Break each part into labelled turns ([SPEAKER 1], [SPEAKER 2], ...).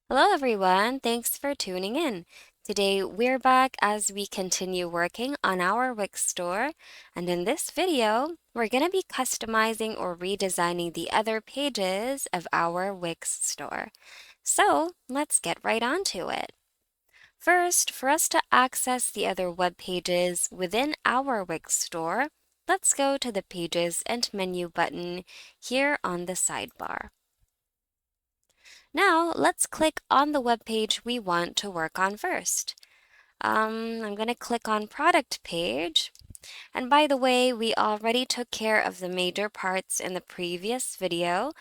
[SPEAKER 1] Hello everyone, thanks for tuning in. Today we're back as we continue working on our Wix store, and in this video, we're going to be customizing or redesigning the other pages of our Wix store. So let's get right on to it. First, for us to access the other web pages within our Wix store, let's go to the Pages and Menu button here on the sidebar. Now, let's click on the web page we want to work on first. I'm going to click on Product Page. And by the way, we already took care of the major parts in the previous video.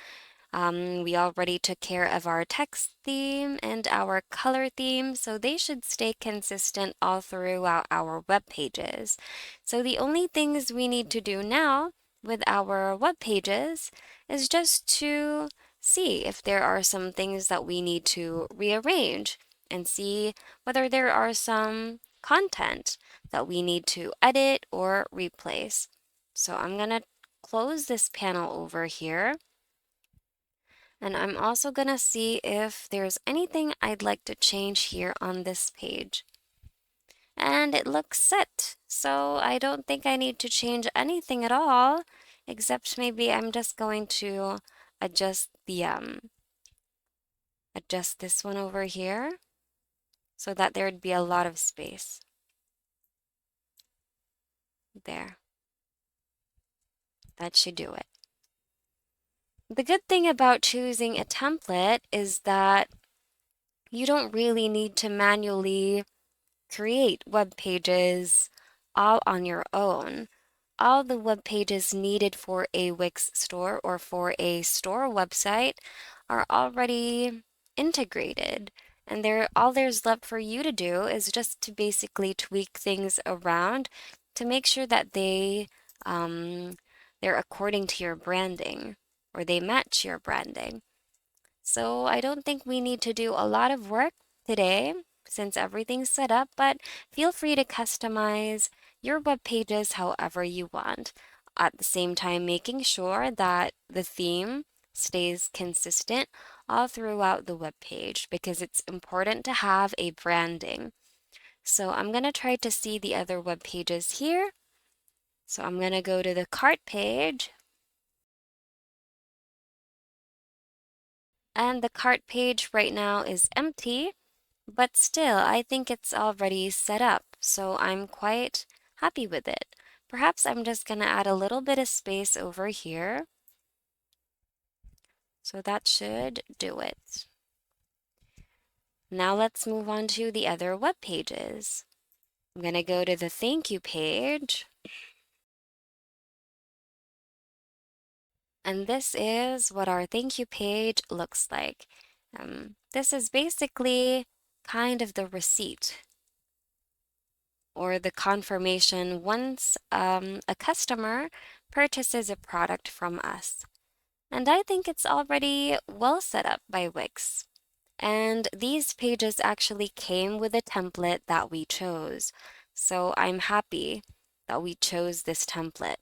[SPEAKER 1] We already took care of our text theme and our color theme, so they should stay consistent all throughout our web pages. So the only things we need to do now with our web pages is just to see if there are some things that we need to rearrange and see whether there are some content that we need to edit or replace. So I'm going to close this panel over here. And I'm also going to see if there's anything I'd like to change here on this page. And it looks set, so I don't think I need to change anything at all, except maybe I'm just going to adjust adjust this one over here so that there'd be a lot of space. There. That should do it. The good thing about choosing a template is that you don't really need to manually create web pages all on your own. All the web pages needed for a Wix store or for a store website are already integrated. And all there's left for you to do is just to basically tweak things around to make sure that they're according to your branding or they match your branding. So I don't think we need to do a lot of work today since everything's set up, but feel free to customize your web pages however you want. At the same time, making sure that the theme stays consistent all throughout the web page because it's important to have a branding. So I'm going to try to see the other web pages here. So I'm going to go to the cart page. And the cart page right now is empty. But still, I think it's already set up, so I'm quite happy with it. Perhaps I'm just going to add a little bit of space over here. So that should do it. Now let's move on to the other web pages. I'm going to go to the thank you page. And this is what our thank you page looks like. This is basically kind of the receipt or the confirmation once a customer purchases a product from us. And I think it's already well set up by Wix. And these pages actually came with a template that we chose. So I'm happy that we chose this template.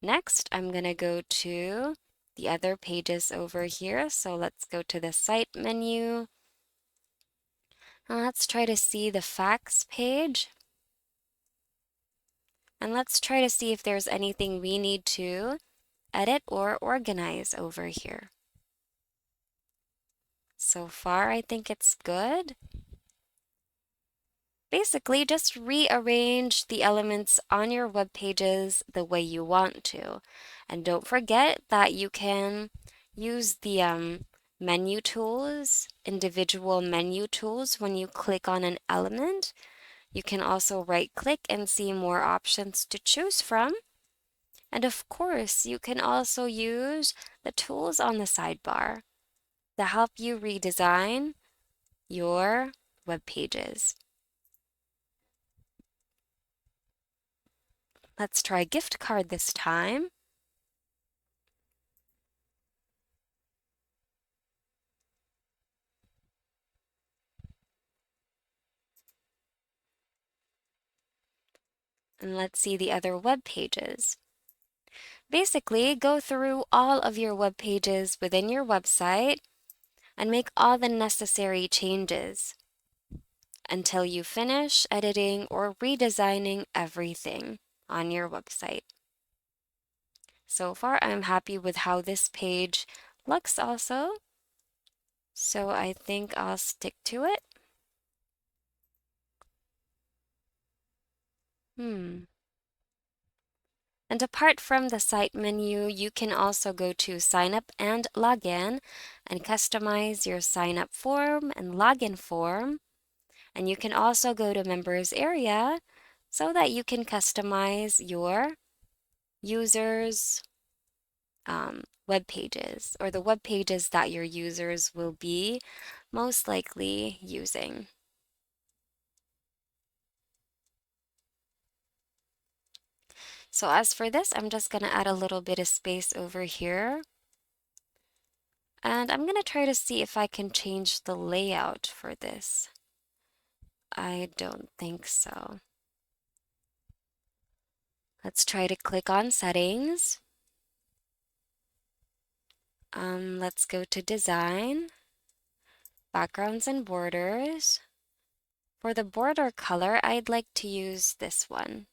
[SPEAKER 1] Next, I'm going to go to the other pages over here. So let's go to the Site menu. And let's try to see the Facts page. And let's try to see if there's anything we need to edit or organize over here. So far, I think it's good. Basically, just rearrange the elements on your web pages the way you want to. And don't forget that you can use the menu tools, individual menu tools when you click on an element. You can also right-click and see more options to choose from. And of course, you can also use the tools on the sidebar to help you redesign your web pages. Let's try gift card this time. And let's see the other web pages. Basically, go through all of your web pages within your website and make all the necessary changes until you finish editing or redesigning everything on your website. So far, I'm happy with how this page looks also, so I think I'll stick to it. And apart from the site menu, you can also go to sign up and login and customize your sign up form and login form. And you can also go to members area so that you can customize your users' web pages, or the web pages that your users will be most likely using. So as for this, I'm just going to add a little bit of space over here. And I'm going to try to see if I can change the layout for this. I don't think so. Let's try to click on settings. Let's go to design, backgrounds and borders. For the border color, I'd like to use this one.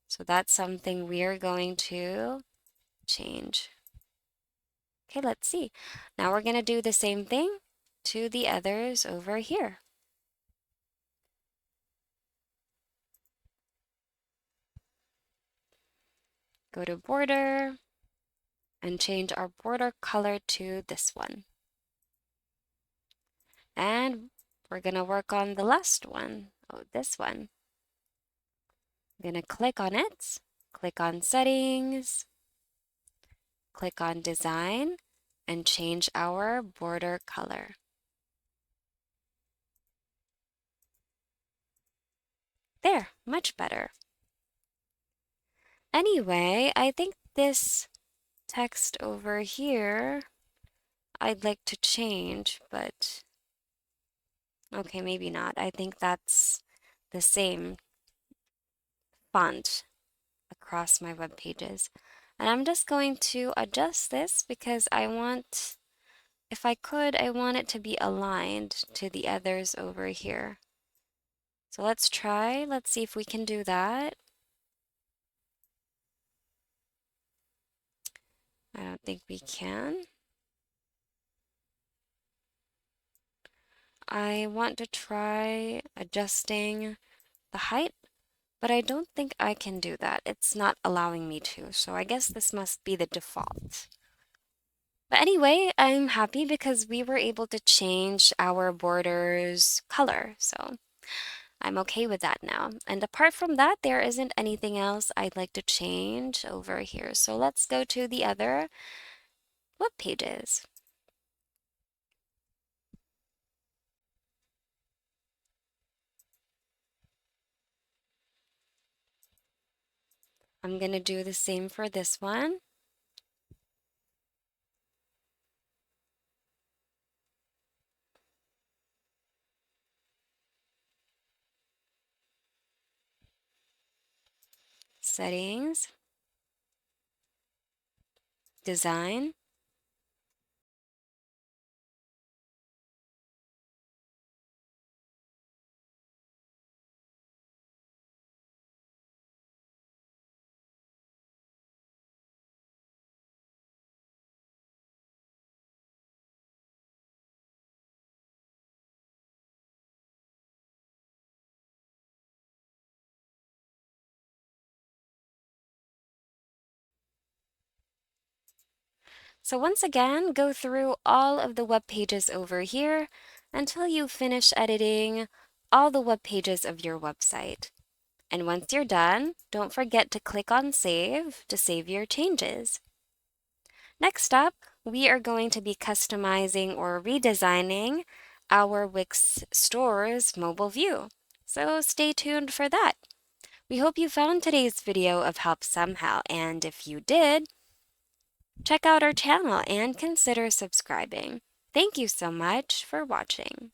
[SPEAKER 1] So that's something we are going to change. Okay, let's see. Now we're going to do the same thing to the others over here. Go to border and change our border color to this one. And we're going to work on the last one. Oh, this one. I'm going to click on it, click on settings, click on design, and change our border color. There, much better. Anyway, I think this text over here I'd like to change, but okay, maybe not. I think that's the same font across my web pages. And I'm just going to adjust this because I want, if I could, I want it to be aligned to the others over here. So let's try. Let's see if we can do that. I don't think we can. I want to try adjusting the height, but I don't think I can do that. It's not allowing me to, so I guess this must be the default. But anyway, I'm happy because we were able to change our borders color, so I'm okay with that now. And apart from that, there isn't anything else I'd like to change over here. So let's go to the other web pages. I'm going to do the same for this one. Settings, design, So once again, go through all of the web pages over here until you finish editing all the web pages of your website. And once you're done, don't forget to click on Save to save your changes. Next up, we are going to be customizing or redesigning our Wix store's mobile view. So stay tuned for that. We hope you found today's video of help somehow, and if you did, check out our channel and consider subscribing. Thank you so much for watching.